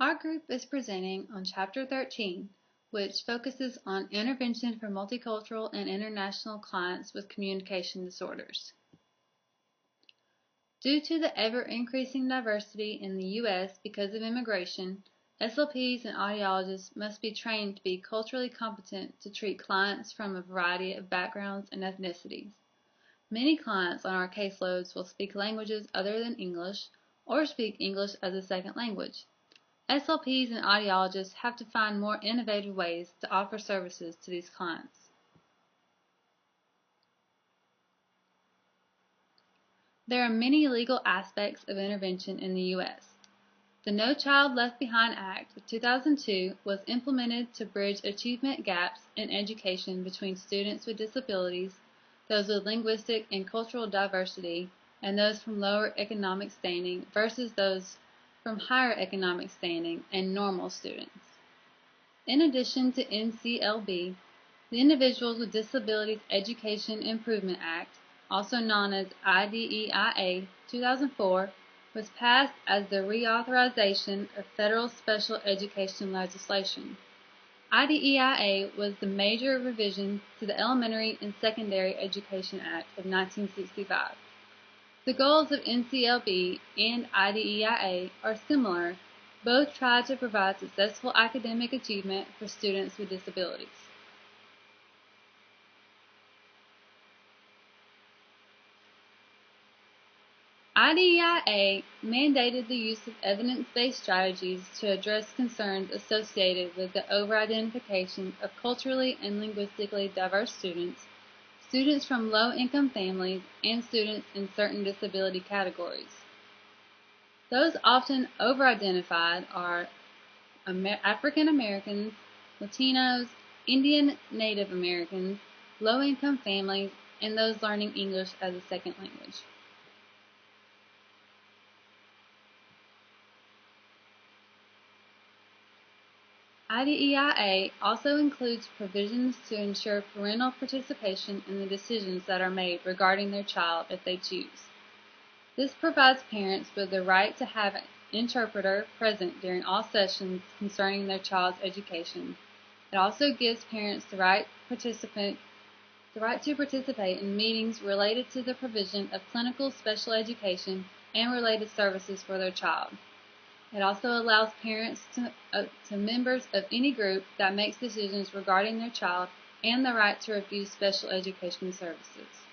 Our group is presenting on Chapter 13, which focuses on intervention for multicultural and international clients with communication disorders. Due to the ever-increasing diversity in the U.S. because of immigration, SLPs and audiologists must be trained to be culturally competent to treat clients from a variety of backgrounds and ethnicities. Many clients on our caseloads will speak languages other than English or speak English as a second language. SLPs and audiologists have to find more innovative ways to offer services to these clients. There are many legal aspects of intervention in the U.S. The No Child Left Behind Act of 2002 was implemented to bridge achievement gaps in education between students with disabilities, those with linguistic and cultural diversity, and those from lower economic standing versus those from higher economic standing and normal students. In addition to NCLB, the Individuals with Disabilities Education Improvement Act, also known as IDEIA 2004, was passed as the reauthorization of federal special education legislation. IDEIA was the major revision to the Elementary and Secondary Education Act of 1965. The goals of NCLB and IDEIA are similar. Both try to provide successful academic achievement for students with disabilities. IDEIA mandated the use of evidence-based strategies to address concerns associated with the over-identification of culturally and linguistically diverse students, students from low-income families, and students in certain disability categories. Those often over-identified are African Americans, Latinos, Indian Native Americans, low-income families, and those learning English as a second language. IDEIA also includes provisions to ensure parental participation in the decisions that are made regarding their child if they choose. This provides parents with the right to have an interpreter present during all sessions concerning their child's education. It also gives parents the right to participate in meetings related to the provision of clinical special education and related services for their child. It also allows parents to members of any group that makes decisions regarding their child and the right to refuse special education services.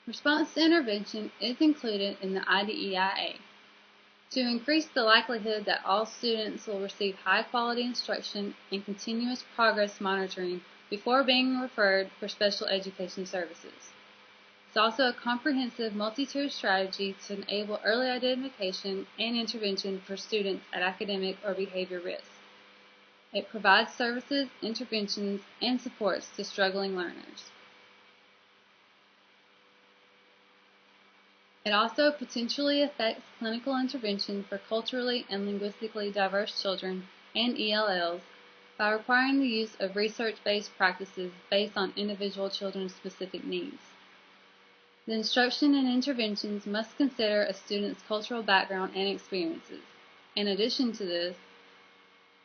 Response to intervention is included in the IDEIA. To increase the likelihood that all students will receive high-quality instruction and continuous progress monitoring before being referred for special education services. It's also a comprehensive multi-tiered strategy to enable early identification and intervention for students at academic or behavior risk. It provides services, interventions, and supports to struggling learners. It also potentially affects clinical intervention for culturally and linguistically diverse children and ELLs by requiring the use of research-based practices based on individual children's specific needs. The instruction and interventions must consider a student's cultural background and experiences. In addition to this,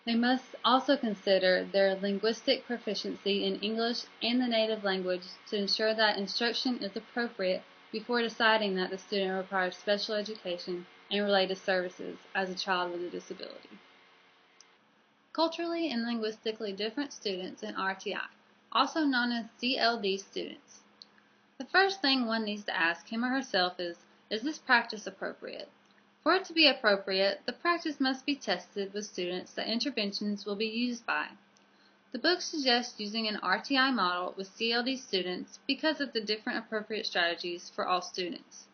they must also consider their linguistic proficiency in English and the native language to ensure that instruction is appropriate before deciding that the student requires special education and related services as a child with a disability. Culturally and linguistically different students in RTI, also known as CLD students. The first thing one needs to ask him or herself is this practice appropriate? For it to be appropriate, the practice must be tested with students that interventions will be used by. The book suggests using an RTI model with CLD students because of the different appropriate strategies for all students.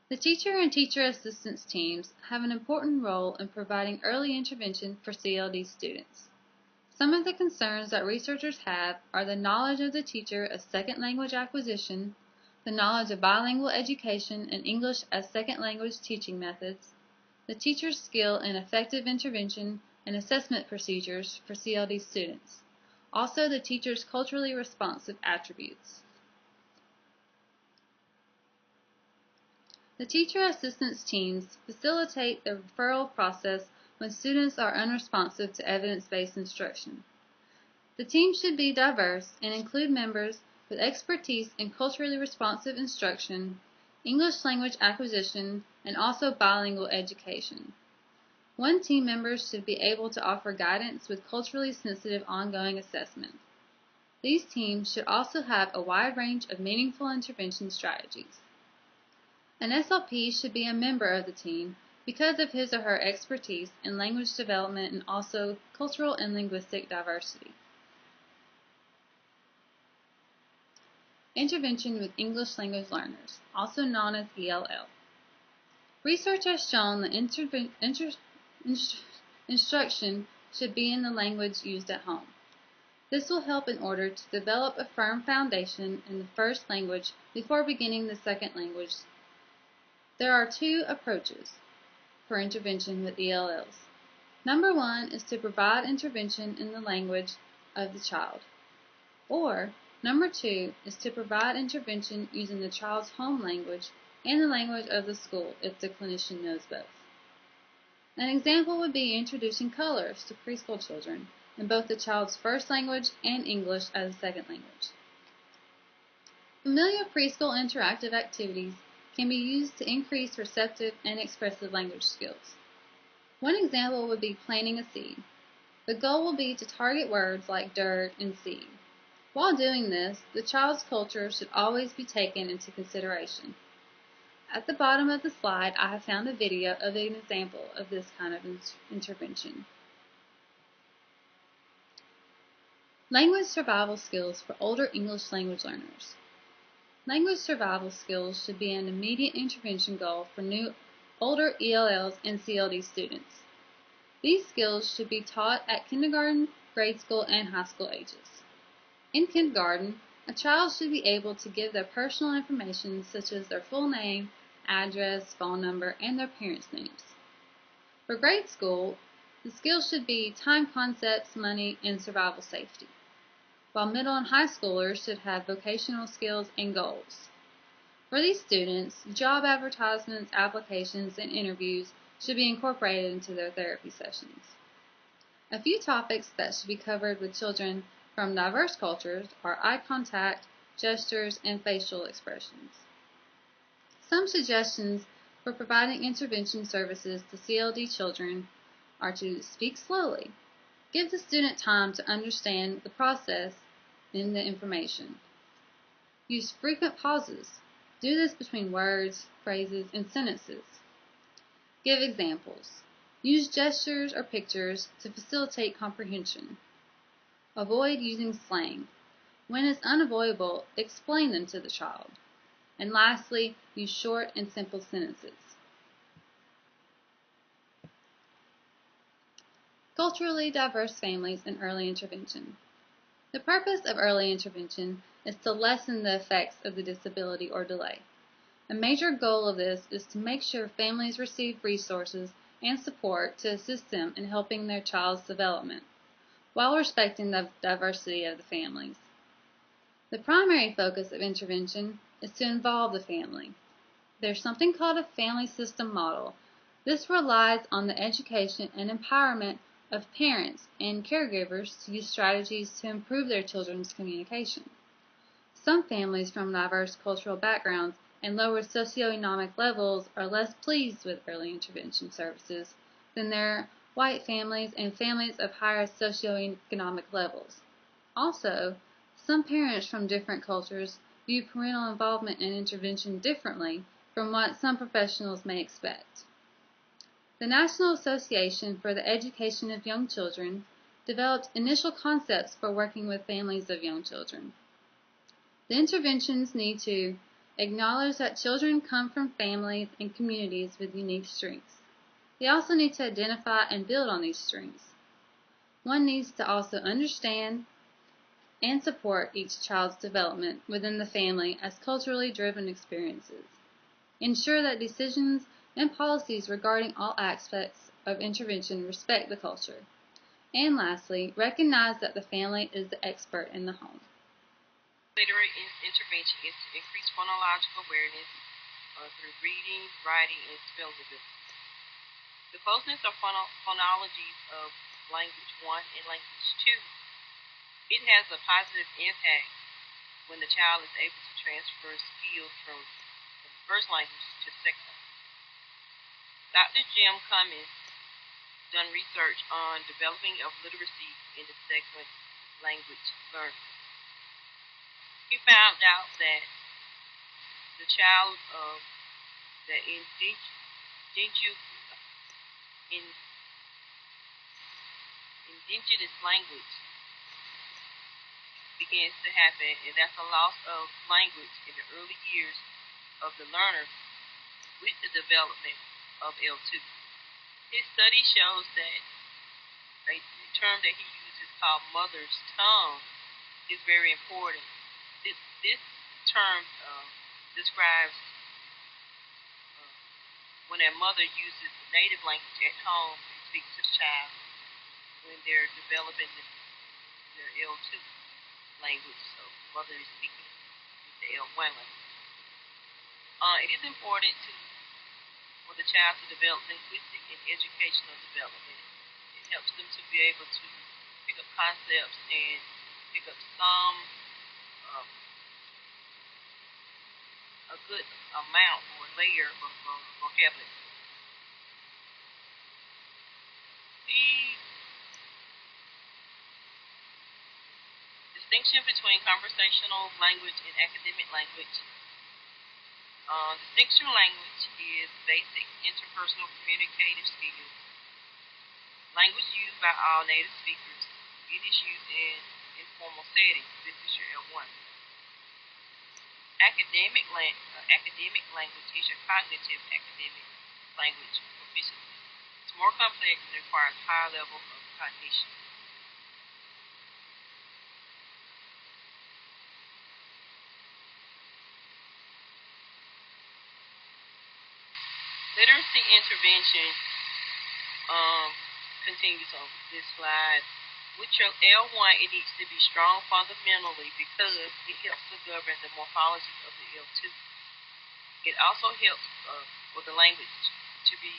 The teacher and teacher assistance teams have an important role in providing early intervention for CLD students. Some of the concerns that researchers have are the knowledge of the teacher of second language acquisition, the knowledge of bilingual education and English as second language teaching methods, the teacher's skill in effective intervention and assessment procedures for CLD students, also the teacher's culturally responsive attributes. The teacher assistance teams facilitate the referral process when students are unresponsive to evidence-based instruction. The team should be diverse and include members with expertise in culturally responsive instruction, English language acquisition, and also bilingual education. One team member should be able to offer guidance with culturally sensitive ongoing assessment. These teams should also have a wide range of meaningful intervention strategies. An SLP should be a member of the team because of his or her expertise in language development and also cultural and linguistic diversity. Intervention with English language learners, also known as ELL. Research has shown that instruction should be in the language used at home. This will help in order to develop a firm foundation in the first language before beginning the second language. There are two approaches for intervention with ELLs. Number one is to provide intervention in the language of the child. Or, number two is to provide intervention using the child's home language and the language of the school if the clinician knows both. An example would be introducing colors to preschool children in both the child's first language and English as a second language. Familiar preschool interactive activities can be used to increase receptive and expressive language skills. One example would be planting a seed. The goal will be to target words like dirt and seed. While doing this, the child's culture should always be taken into consideration. At the bottom of the slide, I have found a video of an example of this kind of intervention. Language survival skills for older English language learners. Language survival skills should be an immediate intervention goal for older ELLs and CLD students. These skills should be taught at kindergarten, grade school, and high school ages. In kindergarten, a child should be able to give their personal information such as their full name, address, phone number, and their parents' names. For grade school, the skills should be time concepts, money, and survival safety, while middle and high schoolers should have vocational skills and goals. For these students, job advertisements, applications, and interviews should be incorporated into their therapy sessions. A few topics that should be covered with children from diverse cultures are eye contact, gestures, and facial expressions. Some suggestions for providing intervention services to CLD children are to speak slowly. Give the student time to understand the process in the information. Use frequent pauses. Do this between words, phrases, and sentences. Give examples. Use gestures or pictures to facilitate comprehension. Avoid using slang. When it's unavoidable, explain them to the child. And lastly, use short and simple sentences. Culturally diverse families and early intervention. The purpose of early intervention is to lessen the effects of the disability or delay. A major goal of this is to make sure families receive resources and support to assist them in helping their child's development, while respecting the diversity of the families. The primary focus of intervention is to involve the family. There's something called a family system model. This relies on the education and empowerment of parents and caregivers to use strategies to improve their children's communication. Some families from diverse cultural backgrounds and lower socioeconomic levels are less pleased with early intervention services than their white families and families of higher socioeconomic levels. Also, some parents from different cultures view parental involvement and intervention differently from what some professionals may expect. The National Association for the Education of Young Children developed initial concepts for working with families of young children. The interventions need to acknowledge that children come from families and communities with unique strengths. They also need to identify and build on these strengths. One needs to also understand and support each child's development within the family as culturally driven experiences. Ensure that decisions and policies regarding all aspects of intervention respect the culture. And lastly, recognize that the family is the expert in the home. Literary intervention is to increase phonological awareness, through reading, writing, and spelling ability. The closeness of phonologies of language 1 and language 2, it has a positive impact when the child is able to transfer skills from the first language to the second language. Dr. Jim Cummins done research on developing of literacy in the second language learning. He found out that the child that indigenous language begins to happen, and that's a loss of language in the early years of the learner with the development of L2. His study shows that a term that he uses called mother's tongue is very important. This term describes when a mother uses the native language at home and speaks to the child when they're developing their L2 language. So the mother is speaking the L1 language. It is important for the child to develop linguistic and educational development. It helps them to be able to pick up concepts and pick up some a good amount or layer of vocabulary. The distinction between conversational language and academic language. Distinction language is basic interpersonal communicative skills. Language used by all native speakers. It is used in informal settings. This is your L1. Academic language is your cognitive academic language proficiency. It's more complex and requires higher level of cognition. Literacy intervention continues on this slide. With your L1, it needs to be strong fundamentally because it helps to govern the morphology of the L2. It also helps for the language to be.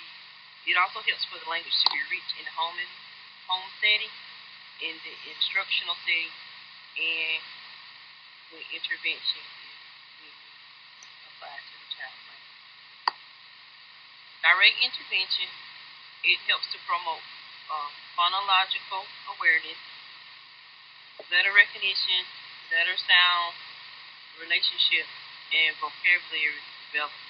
It also helps for the language to be reached in the home setting, in the instructional setting, and when intervention is applied to the child's language. Direct intervention. It helps to promote phonological awareness, letter recognition, letter sound, relationship, and vocabulary development.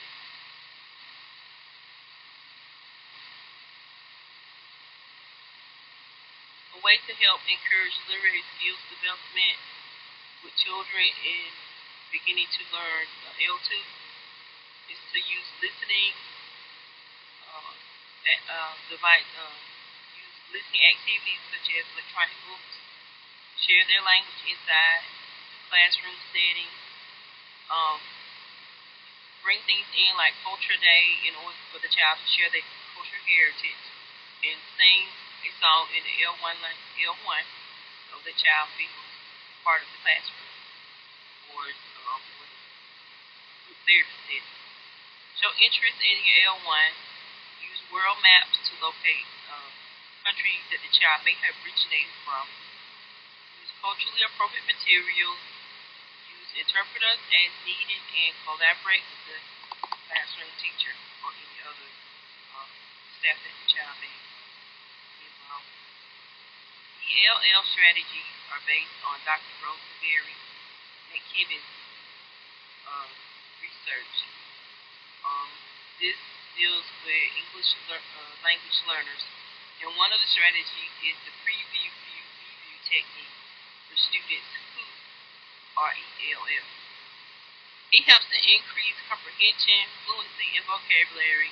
A way to help encourage literary skills development with children in beginning to learn L2 is to use listening, use listening activities such as electronic books, share their language inside the classroom setting, bring things in like Culture Day in order for the child to share their cultural heritage, and sing a song in the L1 so the child feels part of the classroom or group therapy setting. Show interest in your L1. Use world maps to locate countries that the child may have originated from. Use culturally appropriate materials. Use interpreters as needed and collaborate with the classroom teacher or any other staff that the child may be involved with. ELL strategies are based on Dr. Rosemary McKibben's research. This deals with English language learners, and one of the strategies is the preview review technique for students who are ELL. It helps to increase comprehension, fluency, and vocabulary.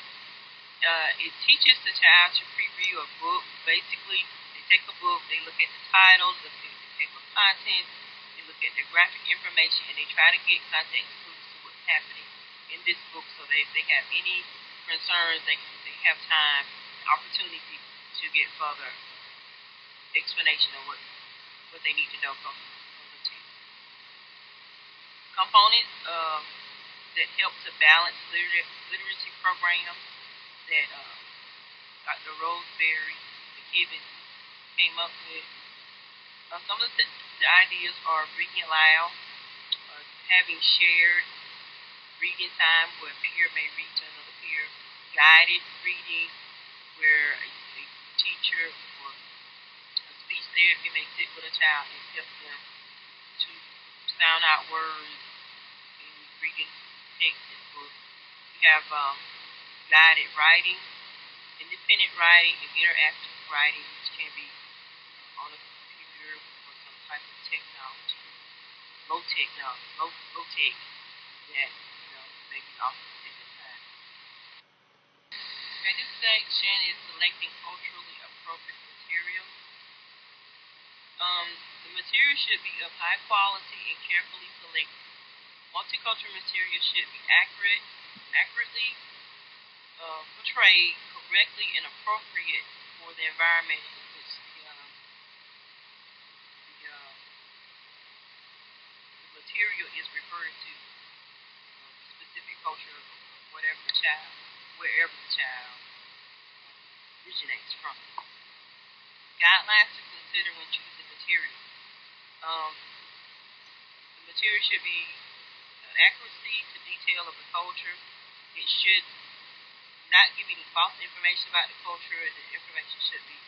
It teaches the child to preview a book. Basically, they take a book, they look at the title, look at the table of contents, they look at the graphic information, and they try to get context clues to what's happening in this book so that if they have any concerns, they have time, opportunity to get further explanation of what they need to know from the text. Components that help to balance literacy programs that Dr. Roseberry McKibben came up with. Some of the ideas are reading aloud, having shared reading time where a peer may read to another peer, guided reading where a teacher or a speech therapy may sit with a child and help them to sound out words in reading text and books. We have guided writing, independent writing, and interactive writing, which can be on a computer or some type of technology, low tech that may be offered at the time. Okay, this section is selecting culturally appropriate material. The material should be of high quality and carefully selected. Multicultural material should be accurately portrayed, correctly and appropriate for the environment in which the material is referred to, specific culture of wherever the child originates from. Guidelines to consider when choosing material. The material should be accuracy to detail of the culture. It should not give any false information about the culture. The information should be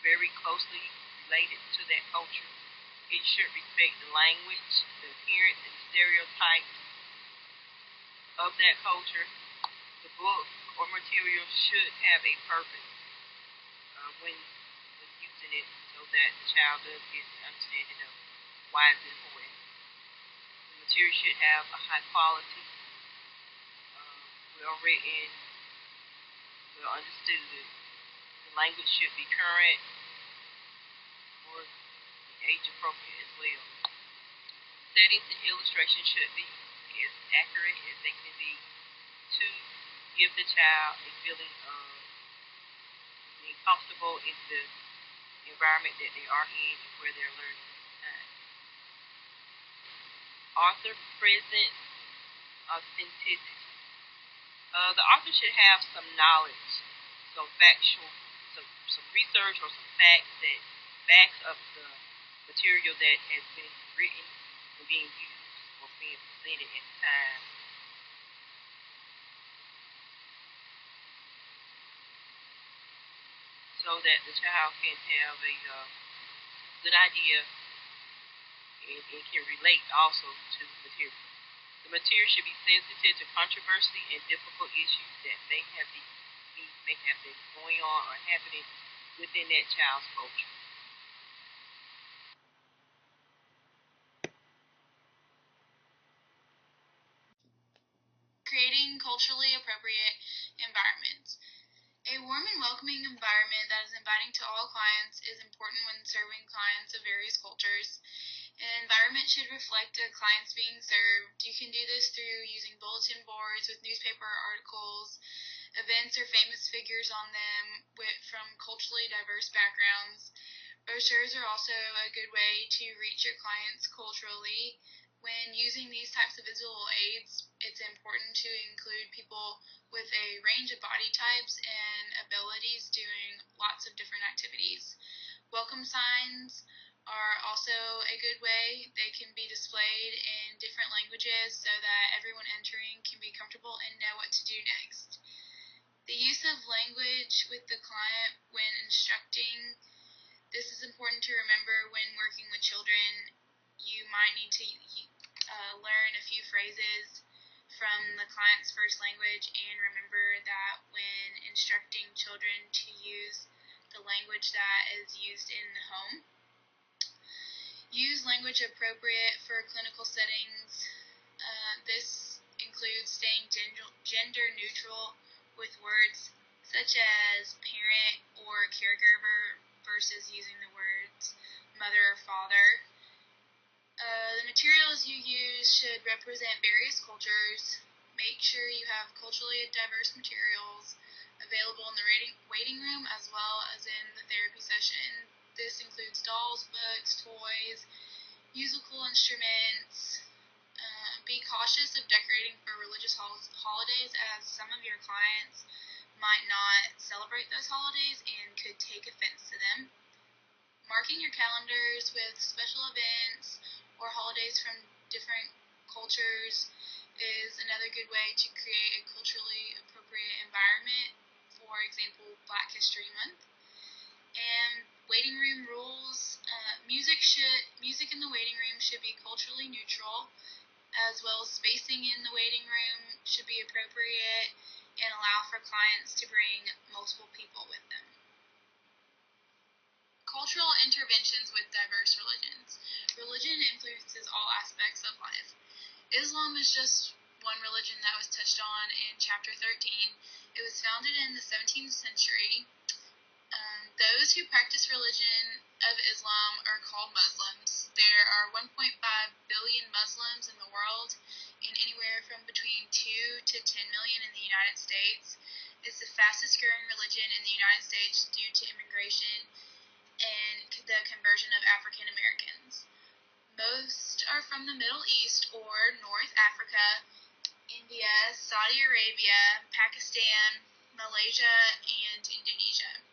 very closely related to that culture. It should respect the language, the appearance, and the stereotypes of that culture. The book or material should have a purpose when using it, so that the child does get the understanding of why it's important. The material should have a high quality, well written, well understood. The language should be current or age appropriate as well. Settings and illustrations should be as accurate as they can be to give the child a feeling of being comfortable in the environment that they are in and where they're learning at the time. Author present authenticity. The author should have some knowledge, some research or some facts that backs up the material that has been written and being used or being presented at the time. So that the child can have a good idea and can relate also to the material. The material should be sensitive to controversy and difficult issues that may have been going on or happening within that child's culture. Creating culturally appropriate environments. A warm and welcoming environment that is inviting to all clients is important when serving clients of various cultures. An environment should reflect the clients being served. You can do this through using bulletin boards with newspaper articles, events or famous figures on them from culturally diverse backgrounds. Brochures are also a good way to reach your clients culturally. When using these types of visual aids, it's important to include people with a range of body types and abilities doing lots of different activities. Welcome signs are also a good way. They can be displayed in different languages so that everyone entering can be comfortable and know what to do next. The use of language with the client when instructing. This is important to remember when working with children. You might need to learn a few phrases from the client's first language and remember that when instructing children to use the language that is used in the home. Use language appropriate for clinical settings. This includes staying gender neutral with words such as parent or caregiver versus using the words mother or father. The materials you use should represent various cultures. Make sure you have culturally diverse materials available in the waiting room as well as in the therapy session. This includes dolls, books, toys, musical instruments, Be cautious of decorating for religious holidays, as some of your clients might not celebrate those holidays and could take offense to them. Marking your calendars with special events or holidays from different cultures is another good way to create a culturally appropriate environment. For example, Black History Month. And waiting room rules. Music in the waiting room should be culturally neutral, as well as spacing in the waiting room should be appropriate and allow for clients to bring multiple people with them. Cultural interventions with diverse religions. Religion influences all aspects of life. Islam is just one religion that was touched on in chapter 13. It was founded in the 17th century. Those who practice religion of Islam are called Muslims. There are 1.5 billion Muslims in the world, and anywhere from between 2 to 10 million in the United States. It's the fastest growing religion in the United States due to immigration and the conversion of African Americans. Most are from the Middle East or North Africa, India, Saudi Arabia, Pakistan, Malaysia, and Indonesia.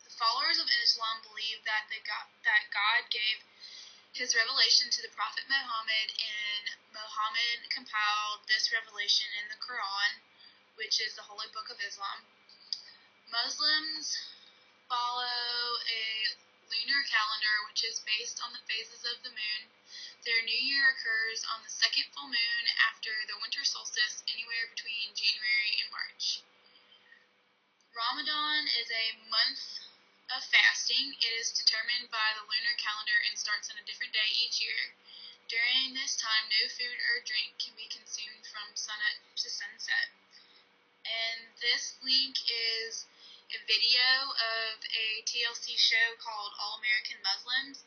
The followers of Islam believe that God gave his revelation to the Prophet Muhammad, and Muhammad compiled this revelation in the Quran, which is the holy book of Islam. Muslims follow a lunar calendar, which is based on the phases of the moon. Their new year occurs on the second full moon after the winter solstice, anywhere between January and March. Ramadan is a month of fasting. It is determined by the lunar calendar and starts on a different day each year. During this time, no food or drink can be consumed from sunup to sunset. And this link is a video of a TLC show called All American Muslims.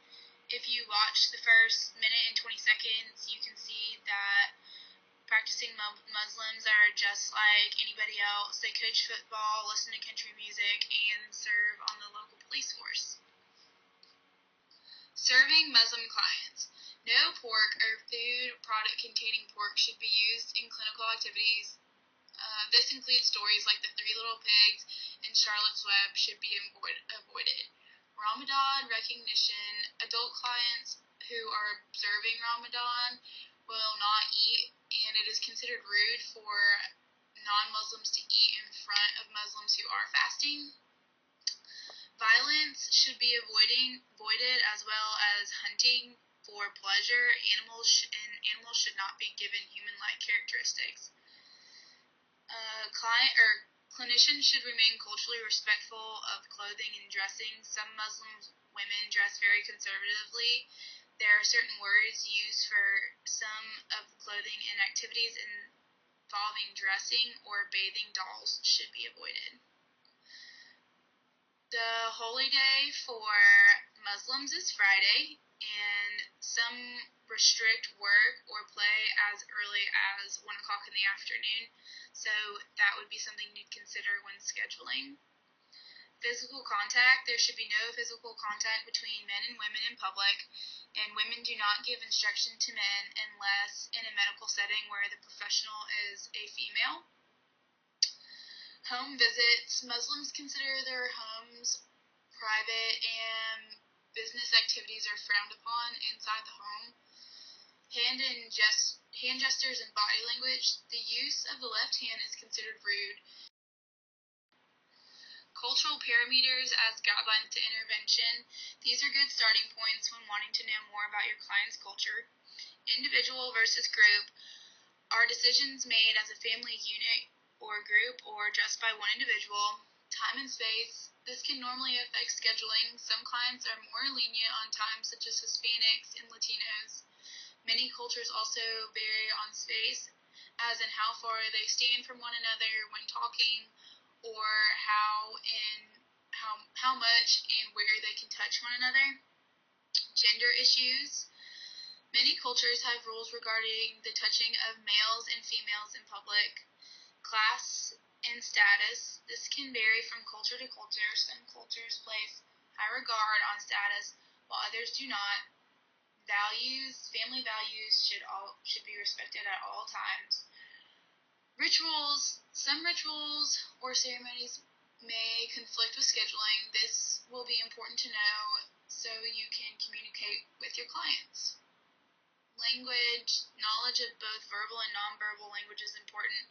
If you watch the first minute and 20 seconds, you can see that practicing Muslims are just like anybody else. They coach football, listen to country music, and serve on the local police force. Serving Muslim clients. No pork or food product containing pork should be used in clinical activities. This includes stories like the Three Little Pigs and Charlotte's Web should be avoided. Ramadan recognition. Adult clients who are observing Ramadan will not eat, and it is considered rude for non-Muslims to eat in front of Muslims who are fasting. Violence should be avoided, as well as hunting for pleasure. Animals should not be given human-like characteristics. Clinicians should remain culturally respectful of clothing and dressing. Some Muslim women dress very conservatively. There are certain words used for some of the clothing, and activities involving dressing or bathing dolls should be avoided. The holy day for Muslims is Friday, and some restrict work or play as early as 1 o'clock in the afternoon, so that would be something you'd consider when scheduling. Physical contact. There should be no physical contact between men and women in public, and women do not give instruction to men unless in a medical setting where the professional is a female. Home visits. Muslims consider their homes private, and business activities are frowned upon inside the home. Hand gestures and body language. The use of the left hand is considered rude. Cultural parameters as guidelines to intervention. These are good starting points when wanting to know more about your client's culture. Individual versus group. Are decisions made as a family unit or group, or just by one individual? Time and space. This can normally affect scheduling. Some clients are more lenient on time, such as Hispanics and Latinos. Many cultures also vary on space, as in how far they stand from one another when talking, or how much and where they can touch one another. Gender issues. Many cultures have rules regarding the touching of males and females in public. Class and status. This can vary from culture to culture. Some cultures place high regard on status, while others do not. Family values should be respected at all times. Some rituals or ceremonies may conflict with scheduling. This will be important to know so you can communicate with your clients. Knowledge of both verbal and nonverbal language is important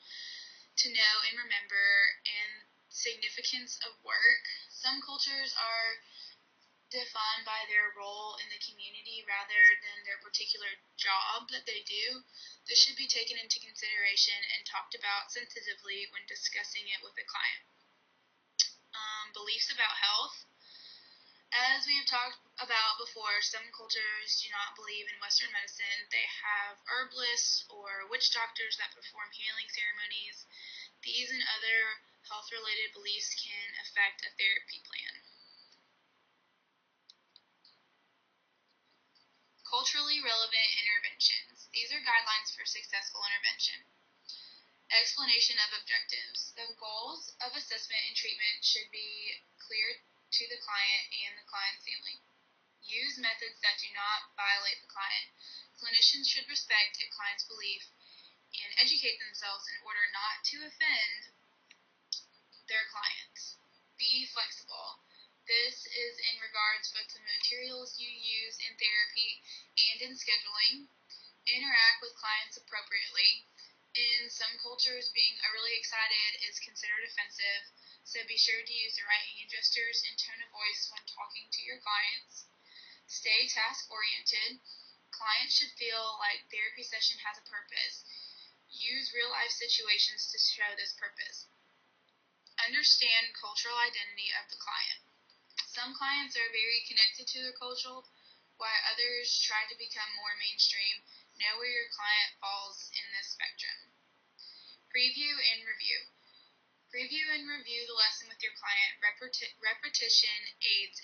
to know and remember, and significance of work. Some cultures are defined by their role in the community rather than their particular job that they do. This should be taken into consideration and talked about sensitively when discussing it with a client. Beliefs about health. As we have talked about before, some cultures do not believe in Western medicine. They have herbalists or witch doctors that perform healing ceremonies. These and other health-related beliefs can affect a therapy plan. Culturally relevant interventions. These are guidelines for successful intervention. Explanation of objectives. The goals of assessment and treatment should be clear to the client and the client's family. Use methods that do not violate the client. Clinicians should respect a client's belief and educate themselves in order not to offend their clients. Be flexible. This is in regards both to materials you use in therapy and in scheduling. Interact with clients appropriately. In some cultures, being overly excited is considered offensive, so be sure to use the right hand gestures and tone of voice when talking to your clients. Stay task-oriented. Clients should feel like therapy session has a purpose. Use real-life situations to show this purpose. Understand cultural identity of the client. Some clients are very connected to their culture, while others try to become more mainstream. Know where your client falls in this spectrum. Preview and review. Preview and review the lesson with your client. Repetition aids